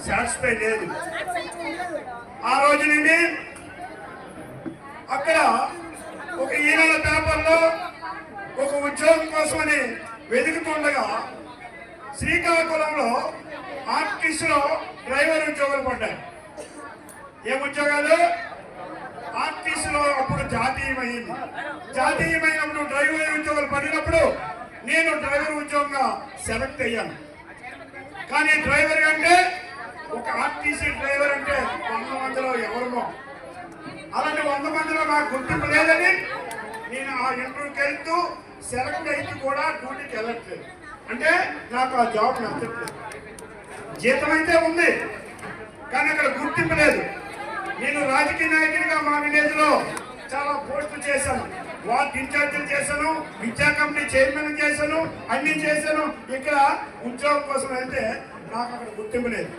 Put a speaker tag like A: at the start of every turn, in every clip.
A: Satisfy లేదు. ఆ రోజు నుండి అక్కడ ఒక ఈనాడు పేపర్లో ఒక ఉద్యోగం కోసమని వెతుకుతుండగా శ్రీకాకుళంలో ఆర్టీసీలో డ్రైవర్ ఉద్యోగాలు పడ్డాయి. ఏం ఉద్యోగాలు? ఆర్టీసీలో అప్పుడు జాతీయమైంది. జాతీయమైనప్పుడు డ్రైవర్ ఉద్యోగాలు పడినప్పుడు నేను డ్రైవర్ ఉద్యోగంగా సెలెక్ట్ అయ్యాను. కానీ డ్రైవర్ అంటే ఒక ఆర్టీసీ డ్రైవర్ అంటే 100 మందిలో ఎవరినో, అలాంటి 100 మందిలో నాకు గుర్తింపు లేదని నేను ఆ ఇంటర్వ్యూకి వెళ్తూ సెలెక్ట్ అయితే కూడా డ్యూటీకి వెళ్ళట్లేదు. అంటే నాకు ఆ జాబ్ నచ్చట్లేదు. జీతం అయితే ఉంది కానీ అక్కడ గుర్తింపు లేదు. నేను రాజకీయ నాయకుడిగా మా విలేజ్లో చాలా పోస్టులు చేశాను, వార్డు ఇన్ఛార్జీలు చేశాను, విద్యా కమిటీ చైర్మన్ చేశాను, అన్ని చేశాను. ఇక్కడ ఉద్యోగం కోసం వెళ్తే నాకు అక్కడ గుర్తింపు లేదు.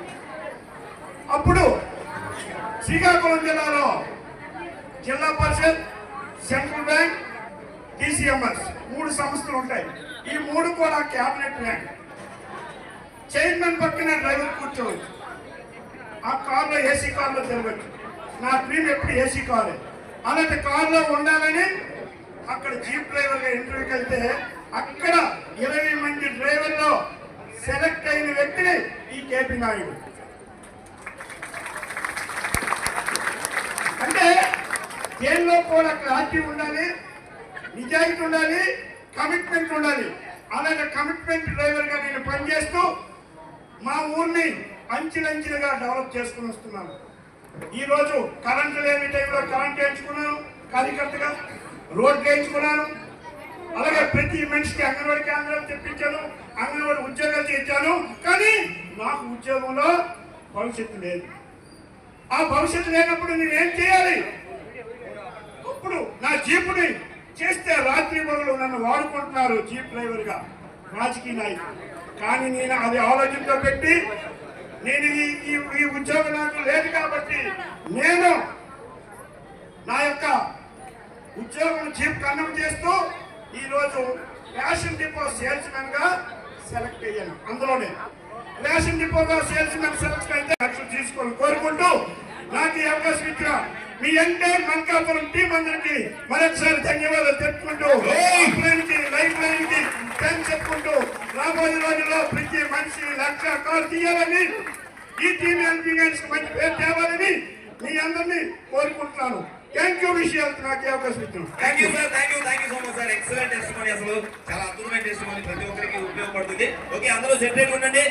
A: అప్పుడు శ్రీకాకుళం జిల్లాలో జిల్లా పరిషత్, సెంట్రల్ బ్యాంక్, టీసీఎంఎస్ 3 సంస్థలు ఉంటాయి. ఈ 3 కూడా క్యాబినెట్ ల్యాండ్. చైర్మన్ పక్కన డ్రైవర్ కూర్చోవచ్చు, ఆ కార్లో ఏసీ కార్లో తిరగచ్చు. నా డ్రీమ్ ఎప్పుడు ఏసీ కారే. అలాంటి కార్లో ఉండాలని అక్కడ జీప్ డ్రైవర్గా ఇంటర్వ్యూకి వెళ్తే అక్కడ 20 మంది డ్రైవర్లో సెలెక్ట్ అయిన వ్యక్తిని ఈ కేపీ నాయుడు. అంటే దేనిలో కూడా క్లారిటీ ఉండాలి, నిజాయితీ ఉండాలి, కమిట్మెంట్ ఉండాలి. అలాగే కమిట్మెంట్ డ్రైవర్గా నేను పనిచేస్తూ మా ఊరిని అంచెలంచెలుగా డెవలప్ చేసుకుని వస్తున్నాను. ఈరోజు కరెంటు లేని టైంలో కరెంట్ వేయించుకున్నాను, కార్యకర్తగా రోడ్లు వేయించుకున్నాను. అలాగే ప్రతి మనిషికి అంగన్వాడీ కేంద్రాలు తెప్పించాను, అంగన్వాడీ ఉద్యోగాలు చేయించాను. కానీ నాకు ఉద్యోగంలో భవిష్యత్తు లేదు. ఆ భవిష్యత్తు లేనప్పుడు నేనేం చేయాలి? ఇప్పుడు నా జీపుని చేస్తే రాత్రి పగలు నన్ను వాడుకుంటున్నారు జీప్ డ్రైవర్గా రాజకీయ నాయకులు. కానీ నేను అది ఆలోచనతో పెట్టి నేను ఈ ఉద్యోగం నాకు లేదు కాబట్టి నేను నా యొక్క ఉద్యోగం జీప్ కన్నం చేస్తూ ఈరోజు రేషన్ డిపో సేల్స్మెన్ గా సెలెక్ట్ అయ్యాను. అందులోనే రేషన్ డిపోగా సేల్స్మెన్ సెలెక్ట్ అయితే లక్షలు తీసుకొని కోరుకుంటూ నాకు ఈ అవకాశం ఇచ్చిన మీ ఎంటైర్ మల్కాపురం టీం అందరికి మరొకసారి ధన్యవాదాలు చెప్పుకుంటూ లైఫ్ లైన్ కి థ్యాంక్స్ చెప్పుకుంటూ రాబోయే రోజుల్లో ప్రతి మనిషి 1,00,000 కాల్ తీయాలని, ఈ టీం ఎంపీఎన్స్ మంచి పేరు తేవాలని మీ అందరినీ కోరుకుంటున్నాను. Thank you. విషయాలు నాకు అవకాశం ఇచ్చాను.
B: Thank you sir. Thank you so much sir. Excellent testimony. అసలు చాలా అద్భుతమైన టెస్టిమోనీ, ప్రతి ఒక్కరికి ఉపయోగపడుతుంది. ఓకే, అందరూ సెపరేట్ ఉండండి.